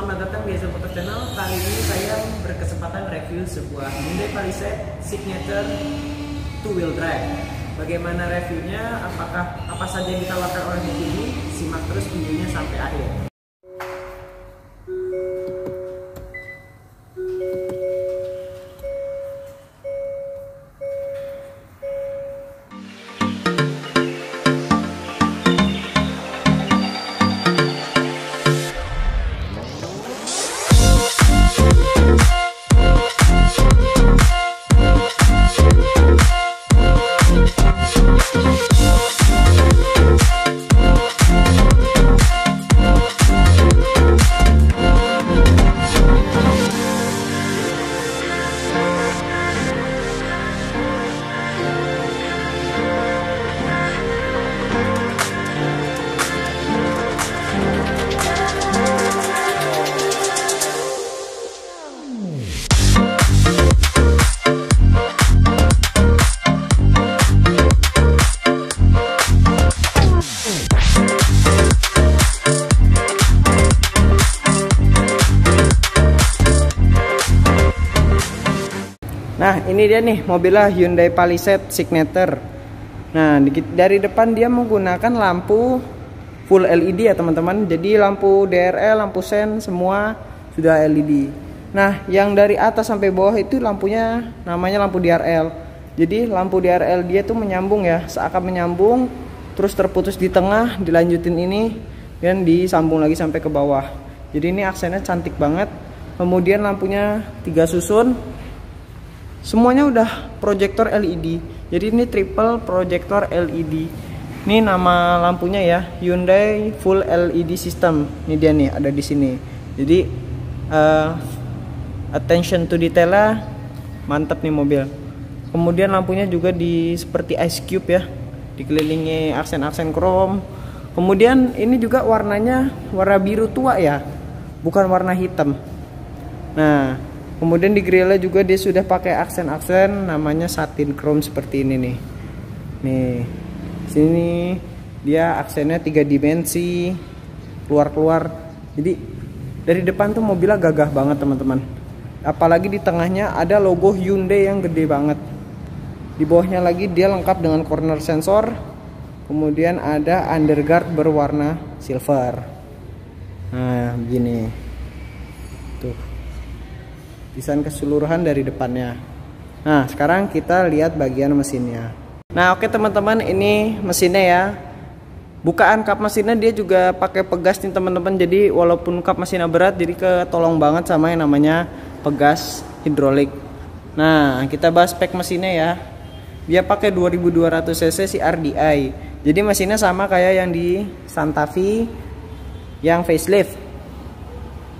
selamat datang di Hazel Motor Channel. Kali ini saya berkesempatan review sebuah Hyundai Palisade Signature 2-wheel drive. Bagaimana reviewnya, apa saja yang ditawarkan oleh mobil ini, simak terus videonya sampai akhir. Nah, ini dia nih mobilnya Hyundai Palisade Signature. Nah, dari depan dia menggunakan lampu full LED ya teman-teman. Jadi lampu DRL, lampu sen semua sudah LED. Nah, yang dari atas sampai bawah itu lampunya namanya lampu DRL. Jadi lampu DRL dia tuh menyambung ya, seakan menyambung, terus terputus di tengah, dilanjutin ini dan disambung lagi sampai ke bawah. Jadi ini aksennya cantik banget. Kemudian lampunya 3 susun. Semuanya udah proyektor LED. Jadi ini triple proyektor LED. Ini nama lampunya ya, Hyundai Full LED System. Ini dia nih, ada di sini. Jadi attention to detailnya mantap nih mobil. Kemudian lampunya juga seperti ice cube ya, dikelilingi aksen-aksen chrome. Kemudian ini juga warnanya warna biru tua ya, bukan warna hitam. Nah, kemudian di grillnya juga dia sudah pakai aksen-aksen namanya satin chrome seperti ini nih. Nih, sini dia aksennya 3 dimensi, keluar-keluar. Jadi dari depan tuh mobilnya gagah banget teman-teman. Apalagi di tengahnya ada logo Hyundai yang gede banget. Di bawahnya lagi dia lengkap dengan corner sensor. Kemudian ada underguard berwarna silver. Nah, begini. Tuh. Desain keseluruhan dari depannya. Nah, sekarang kita lihat bagian mesinnya. Nah, oke teman-teman, ini mesinnya ya. Bukaan kap mesinnya dia juga pakai pegas nih teman-teman. Jadi walaupun kap mesinnya berat, jadi ketolong banget sama yang namanya pegas hidrolik. Nah, kita bahas spek mesinnya ya. Dia pakai 2200 cc CRDI. Jadi mesinnya sama kayak yang di Santa Fe yang facelift.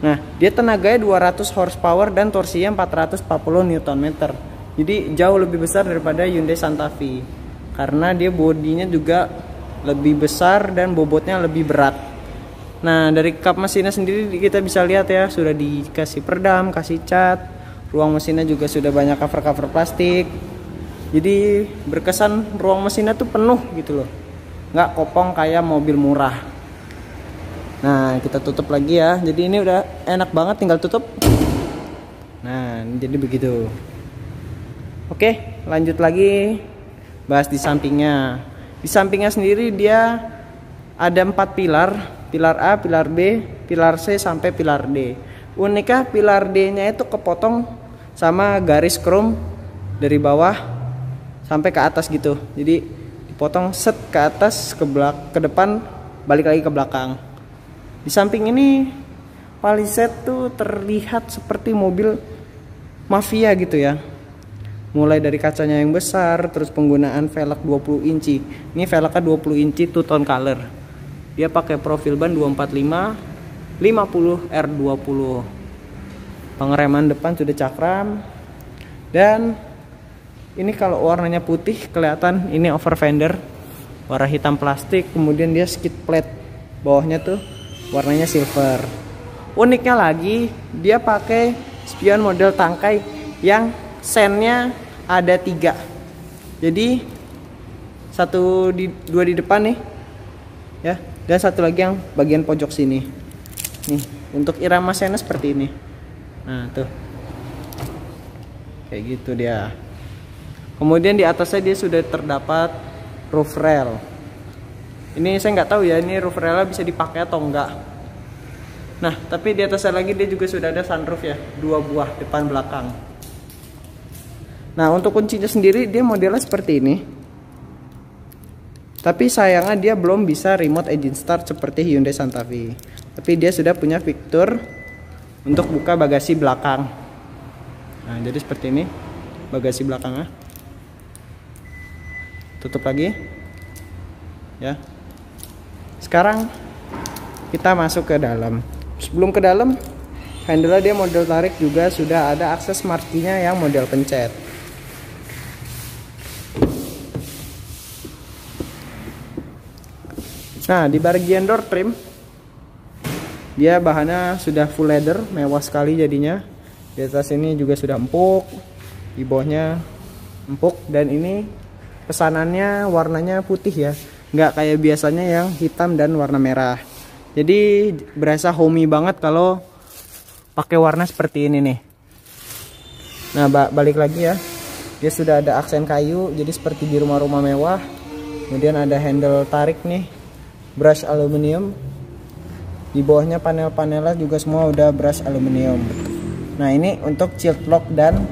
Nah, dia tenaganya 200 horsepower dan torsinya 440 Nm. Jadi jauh lebih besar daripada Hyundai Santa Fe. Karena dia bodinya juga lebih besar dan bobotnya lebih berat. Nah, dari kap mesinnya sendiri kita bisa lihat ya, sudah dikasih peredam, kasih cat. Ruang mesinnya juga sudah banyak cover-cover plastik. Jadi berkesan ruang mesinnya tuh penuh gitu loh. Nggak kopong kayak mobil murah. Nah, kita tutup lagi ya. Jadi ini udah enak banget, tinggal tutup. Nah, jadi begitu. Oke, lanjut lagi bahas di sampingnya. Di sampingnya sendiri dia ada 4 pilar. Pilar A, pilar B, pilar C sampai pilar D. Uniknya pilar D-nya itu kepotong sama garis chrome dari bawah sampai ke atas gitu. Jadi dipotong set ke atas, ke depan, balik lagi ke belakang. Di samping ini Palisade tuh terlihat seperti mobil mafia gitu ya. Mulai dari kacanya yang besar, terus penggunaan velg 20 inci. Ini velgnya 20 inci two tone color. Dia pakai profil ban 245 50 R20. Pengereman depan sudah cakram. Dan ini kalau warnanya putih kelihatan ini over fender. Warna hitam plastik, kemudian dia skid plate. Bawahnya tuh warnanya silver. Uniknya lagi dia pakai spion model tangkai yang sennya ada 3. Jadi dua di depan nih ya, dan satu lagi yang bagian pojok sini nih. Untuk irama sena seperti ini. Nah tuh, kayak gitu dia. Kemudian di atasnya dia sudah terdapat roof rail. Ini saya nggak tahu ya, ini roof railnya bisa dipakai atau enggak. Nah, tapi di atasnya lagi dia juga sudah ada sunroof ya, 2 buah depan belakang. Nah, untuk kuncinya sendiri dia modelnya seperti ini. Tapi sayangnya dia belum bisa remote engine start seperti Hyundai Santa Fe. Tapi dia sudah punya fitur untuk buka bagasi belakang. Nah, jadi seperti ini bagasi belakangnya. Tutup lagi. Ya. Sekarang kita masuk ke dalam. Sebelum ke dalam, handle dia model tarik juga sudah ada akses smart key-nya yang model pencet. Nah, di bagian door trim dia bahannya sudah full leather, mewah sekali jadinya. Di atas ini juga sudah empuk, di bawahnya empuk, dan ini pesanannya warnanya putih ya, nggak kayak biasanya yang hitam dan warna merah. Jadi berasa homey banget kalau pakai warna seperti ini nih. Nah, balik lagi ya, dia sudah ada aksen kayu, jadi seperti di rumah-rumah mewah. Kemudian ada handle tarik nih, brush aluminium. Di bawahnya panel-panelnya juga semua udah brush aluminium. Nah, ini untuk child lock dan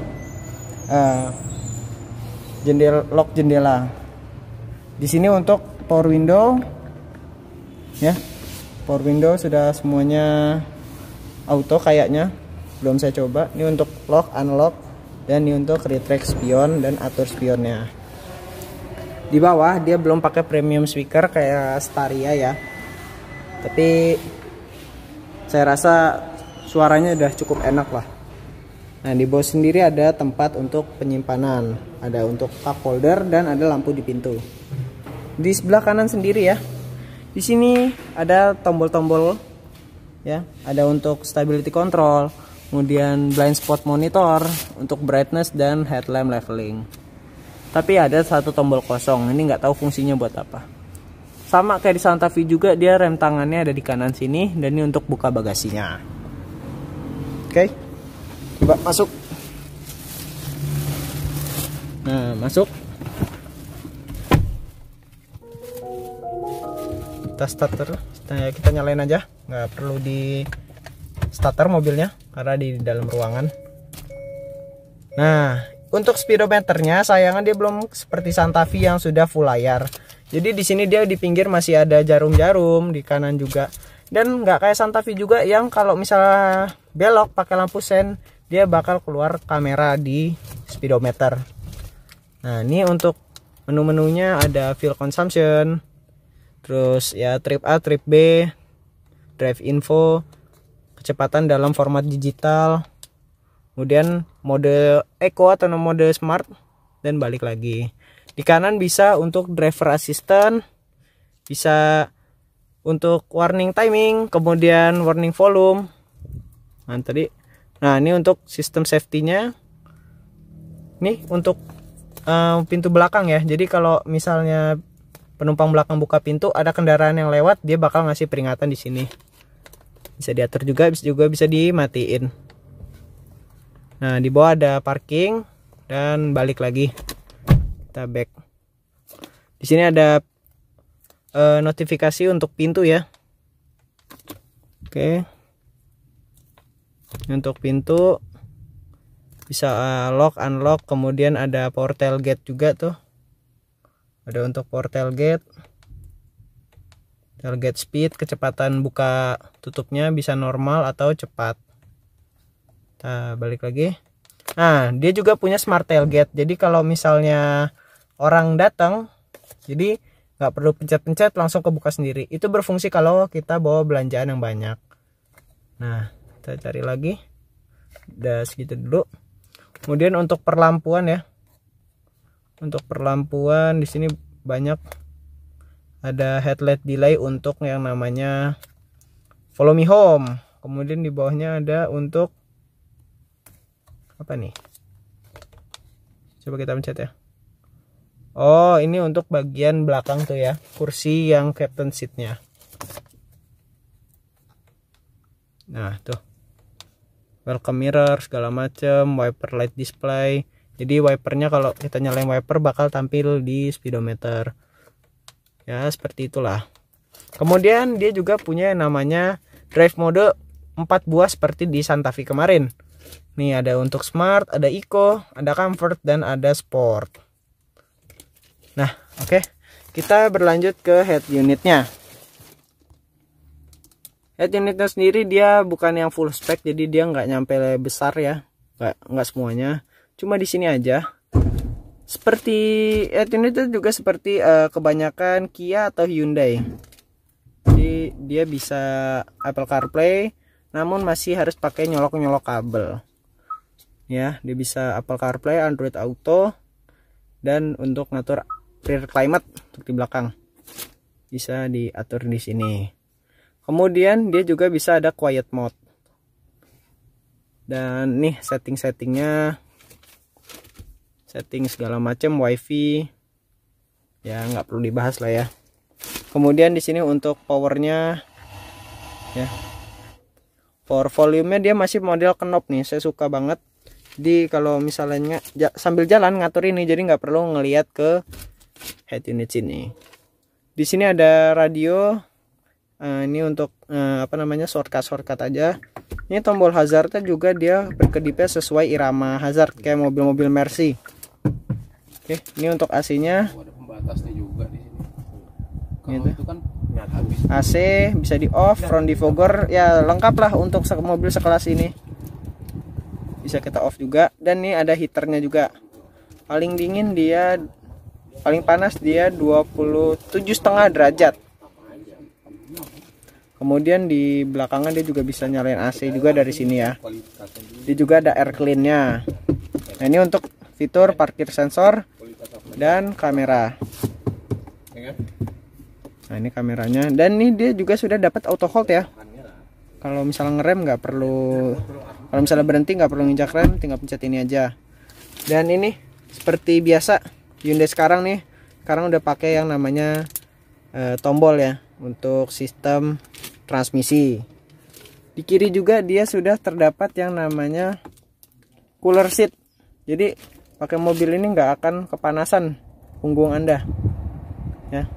lock jendela. Di sini untuk power window ya. Power window sudah semuanya auto kayaknya. Belum saya coba. Ini untuk lock, unlock, dan ini untuk retract spion dan atur spionnya. Di bawah dia belum pakai premium speaker kayak Staria ya. Tapi saya rasa suaranya udah cukup enak lah. Nah, di bawah sendiri ada tempat untuk penyimpanan, ada untuk cup holder dan ada lampu di pintu. Di sebelah kanan sendiri ya, di sini ada tombol-tombol ya, ada untuk stability control, kemudian blind spot monitor, untuk brightness dan headlamp leveling. Tapi ada satu tombol kosong, ini nggak tahu fungsinya buat apa. Sama kayak di Santa Fe juga, dia rem tangannya ada di kanan sini, dan ini untuk buka bagasinya. Oke, coba masuk. Nah, masuk. Kita starter, kita nyalain aja, nggak perlu di starter mobilnya karena di dalam ruangan. Nah, untuk speedometernya sayangnya dia belum seperti Santa Fe yang sudah full layar. Jadi di sini dia di pinggir masih ada jarum-jarum, di kanan juga. Dan nggak kayak Santa Fe juga yang kalau misalnya belok pakai lampu sen, dia bakal keluar kamera di speedometer. Nah, ini untuk menu-menunya ada fuel consumption, terus ya trip A, trip B, drive info, kecepatan dalam format digital, kemudian mode eco atau mode smart, dan balik lagi. Di kanan bisa untuk driver assistant, bisa untuk warning timing, kemudian warning volume. Nah, ini untuk sistem safety-nya. Ini untuk pintu belakang ya. Jadi kalau misalnya penumpang belakang buka pintu, ada kendaraan yang lewat, dia bakal ngasih peringatan di sini. Bisa diatur juga, bisa dimatiin. Nah, di bawah ada parking dan balik lagi. Kita back. Di sini ada notifikasi untuk pintu ya. Oke. Untuk pintu bisa lock, unlock, kemudian ada power tailgate juga tuh. Ada untuk power tailgate speed, kecepatan buka tutupnya bisa normal atau cepat. Kita balik lagi. Nah, dia juga punya smart tailgate. Jadi kalau misalnya orang datang, jadi nggak perlu pencet-pencet, langsung kebuka sendiri. Itu berfungsi kalau kita bawa belanjaan yang banyak. Nah, kita cari lagi. Udah segitu dulu. Kemudian untuk perlampuan ya. Untuk perlampuan di sini banyak, ada headlight delay untuk yang namanya follow me home. Kemudian di bawahnya ada untuk apa nih? Coba kita pencet ya. Oh, ini untuk bagian belakang tuh ya, kursi yang captain seatnya. Nah tuh, welcome mirror segala macem, wiper light display. Jadi wipernya kalau kita nyalain wiper bakal tampil di speedometer. Ya seperti itulah. Kemudian dia juga punya yang namanya drive mode 4 buah seperti di Santa Fe kemarin. Nih ada untuk smart, ada eco, ada comfort, dan ada sport. Nah oke, kita berlanjut ke head unitnya. Head unitnya sendiri dia bukan yang full spec, jadi dia nggak nyampe besar ya, nggak semuanya, cuma di sini aja. Seperti head unit itu juga seperti kebanyakan Kia atau Hyundai. Jadi dia bisa Apple CarPlay, namun masih harus pakai nyolok-nyolok kabel. Ya, dia bisa Apple CarPlay, Android Auto, dan untuk ngatur rear climate untuk di belakang bisa diatur di sini. Kemudian dia juga bisa ada quiet mode. Dan nih setting-settingnya, setting segala macam, wifi, ya nggak perlu dibahas lah ya. Kemudian di sini untuk powernya, ya, power volume-nya dia masih model knob nih, saya suka banget. Jadi kalau misalnya sambil jalan ngatur ini, jadi nggak perlu ngelihat ke head unit sini. Di sini ada radio, ini untuk apa namanya, shortcut aja. Ini tombol hazardnya juga dia berkedipnya sesuai irama hazard kayak mobil-mobil Mercy. Oke, ini untuk AC-nya. Ada pembatasnya juga di sini. Kalau Gitu. itu kan habis. AC bisa di off, front defogger, ya lengkap lah untuk mobil sekelas ini. Bisa kita off juga, dan nih ada heaternya juga. Paling dingin dia, paling panas dia 27,5 derajat. Kemudian di belakangnya dia juga bisa nyalain AC juga dari sini ya. Dia juga ada air clean-nya. Nah ini untuk fitur parkir sensor dan kamera. Nah ini kameranya, dan ini dia juga sudah dapat auto hold ya. Kalau misalnya ngerem nggak perlu, kalau misalnya berhenti nggak perlu nginjak rem, tinggal pencet ini aja. Dan ini seperti biasa Hyundai sekarang nih, sekarang udah pakai yang namanya tombol ya untuk sistem transmisi. Di kiri juga dia sudah terdapat yang namanya cooler seat. Jadi pakai mobil ini nggak akan kepanasan punggung Anda. Ya.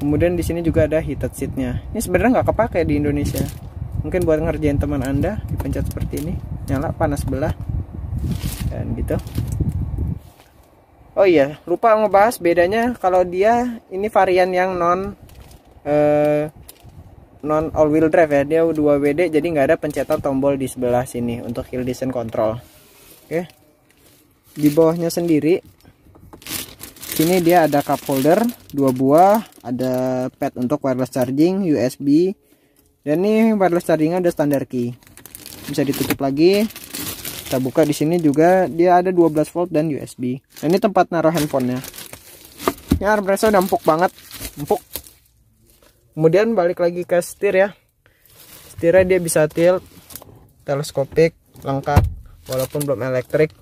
Kemudian di sini juga ada heated seatnya. Ini sebenarnya nggak kepake di Indonesia. Mungkin buat ngerjain teman Anda, dipencet seperti ini, nyala panas belah, dan gitu. Oh iya, lupa ngebahas bedanya kalau dia ini varian yang non all wheel drive ya. Dia 2WD, jadi nggak ada pencetan tombol di sebelah sini untuk hill descent control. Oke. Di bawahnya sendiri, sini dia ada cup holder 2 buah, ada pad untuk wireless charging, USB. Dan ini wireless chargingnya ada standar key, bisa ditutup lagi. Kita buka, di sini juga dia ada 12 volt dan USB. Nah, ini tempat naruh handphonenya. Ini armrestnya udah empuk banget, empuk. Kemudian balik lagi ke setir ya. Setirnya dia bisa tilt, teleskopik, lengkap, walaupun belum elektrik.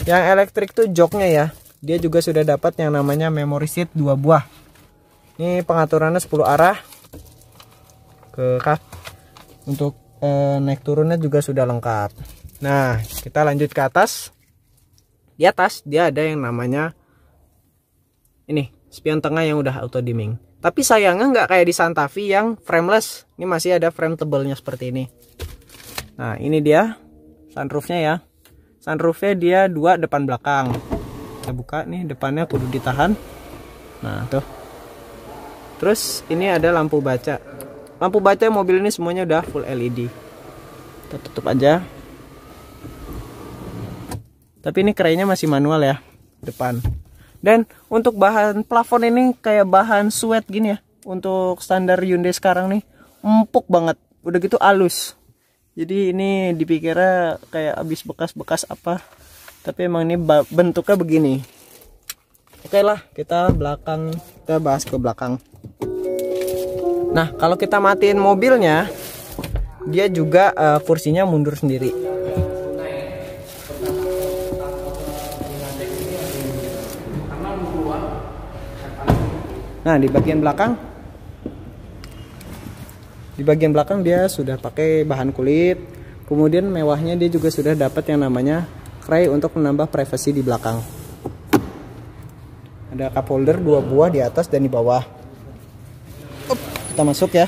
Yang elektrik tuh joknya ya. Dia juga sudah dapat yang namanya memory seat 2 buah. Ini pengaturannya 10 arah. Ke kap. Untuk naik turunnya juga sudah lengkap. Nah, kita lanjut ke atas. Di atas dia ada yang namanya ini, spion tengah yang udah auto dimming. Tapi sayangnya nggak kayak di Santa Fe yang frameless. Ini masih ada frame tebelnya seperti ini. Nah, ini dia sunroofnya ya. Sunroofnya dia 2 depan belakang. Kita buka nih, depannya kudu ditahan. Nah, tuh. Terus ini ada lampu baca. Lampu baca mobil ini semuanya udah full LED. Kita tutup aja. Tapi ini kerainya masih manual ya, depan. Dan untuk bahan plafon ini kayak bahan suede gini ya. Untuk standar Hyundai sekarang nih, empuk banget. Udah gitu halus. Jadi ini dipikirnya kayak habis bekas-bekas apa. Tapi emang ini bentuknya begini. Oke lah, kita bahas ke belakang. Nah, kalau kita matiin mobilnya, dia juga kursinya mundur sendiri. Nah, di bagian belakang Di bagian belakang dia sudah pakai bahan kulit. Kemudian mewahnya dia juga sudah dapat yang namanya tray untuk menambah privasi di belakang. Ada cup holder 2 buah di atas dan di bawah. Kita masuk ya.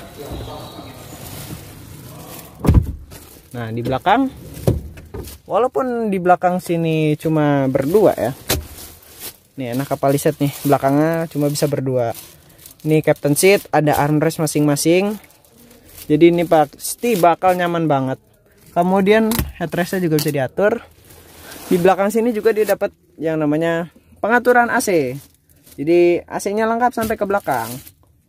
Nah, di belakang, walaupun di belakang sini cuma berdua ya. Nih enak Palisade nih, belakangnya cuma bisa berdua. Ini captain seat, ada armrest masing-masing. Jadi ini pasti bakal nyaman banget. Kemudian headrestnya juga bisa diatur. Di belakang sini juga dia dapat yang namanya pengaturan AC. Jadi AC-nya lengkap sampai ke belakang.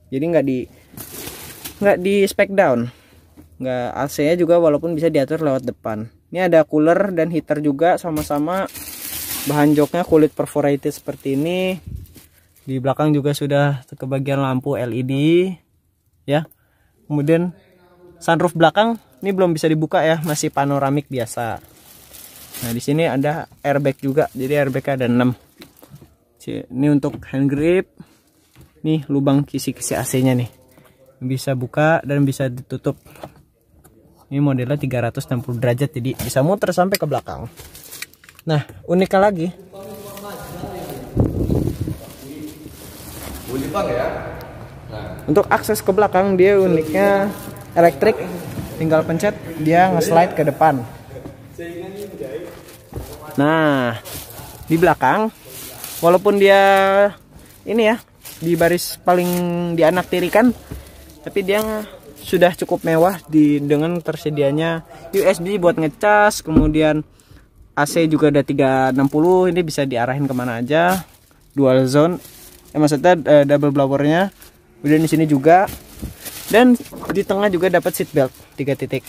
Jadi nggak di spec down. Nggak, AC-nya juga walaupun bisa diatur lewat depan. Ini ada cooler dan heater juga sama-sama. Bahan joknya kulit perforated seperti ini. Di belakang juga sudah ke bagian lampu LED ya. Kemudian sunroof belakang ini belum bisa dibuka ya, masih panoramik biasa. Nah, di sini ada airbag juga. Jadi airbag ada 6. Ini untuk hand grip. Nih lubang kisi-kisi AC-nya nih. Bisa buka dan bisa ditutup. Ini modelnya 360 derajat, jadi bisa muter sampai ke belakang. Nah, uniknya lagi. Untuk akses ke belakang dia uniknya elektrik. Tinggal pencet dia nge-slide ke depan. Nah, di belakang walaupun dia ini ya di baris paling dianaktirikan, tapi dia sudah cukup mewah dengan tersedianya USB buat ngecas, kemudian AC juga ada 360, ini bisa diarahin kemana aja, dual zone, maksudnya double blowernya. Kemudian di sini juga, dan di tengah juga dapat seat belt 3 titik.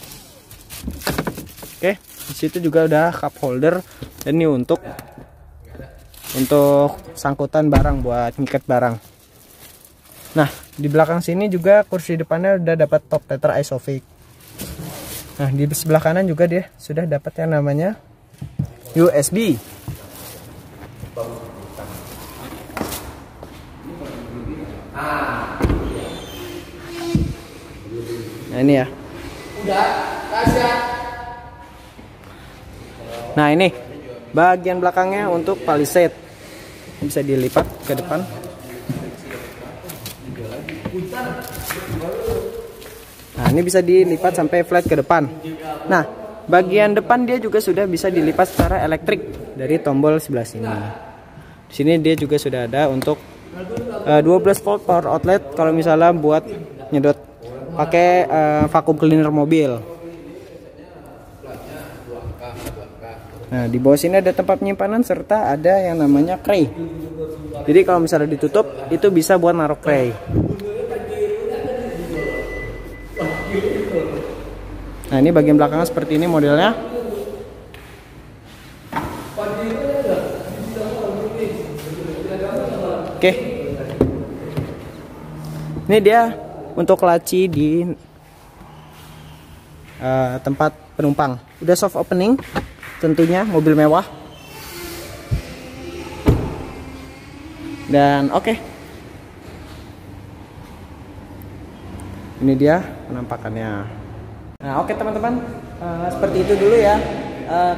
Oke, di situ juga udah cup holder, dan ini untuk sangkutan barang buat ngikat barang. Nah, di belakang sini juga kursi depannya udah dapat top tetra isofix. Nah, di sebelah kanan juga dia sudah dapat yang namanya USB. Nah, ini ya. Nah, ini bagian belakangnya untuk Palisade. Bisa dilipat ke depan. Nah, ini bisa dilipat sampai flat ke depan. Nah, bagian depan dia juga sudah bisa dilipat secara elektrik dari tombol sebelah sini. Di sini dia juga sudah ada untuk 12 volt power outlet kalau misalnya buat nyedot pakai vacuum cleaner mobil. Nah, di bawah sini ada tempat penyimpanan serta ada yang namanya tray. Jadi kalau misalnya ditutup itu bisa buat naruh tray. Nah, ini bagian belakangnya seperti ini modelnya. Oke. Ini dia untuk laci di tempat penumpang. Udah soft opening, tentunya mobil mewah. Dan oke. Ini dia penampakannya. Nah, oke teman-teman, seperti itu dulu ya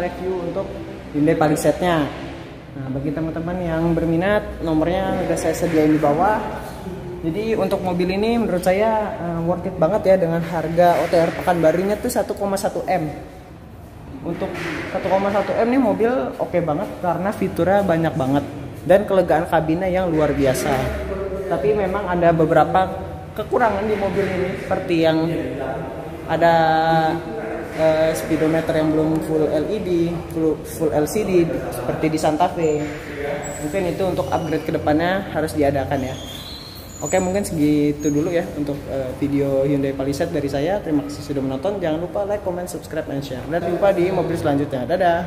review untuk Hyundai Palisade-nya. Nah, bagi teman-teman yang berminat, nomornya udah saya sediain di bawah. Jadi untuk mobil ini menurut saya worth it banget ya dengan harga OTR Pekanbarunya tuh 1,1 M. Untuk 1,1 M nih mobil oke banget karena fiturnya banyak banget dan kelegaan kabinnya yang luar biasa. Tapi memang ada beberapa kekurangan di mobil ini, seperti yang ada speedometer yang belum full LED, full LCD seperti di Santa Fe. Mungkin itu untuk upgrade ke depannya harus diadakan ya. Oke, mungkin segitu dulu ya untuk video Hyundai Palisade dari saya. Terima kasih sudah menonton. Jangan lupa like, comment, subscribe, dan share. Dan jumpa di mobil selanjutnya. Dadah.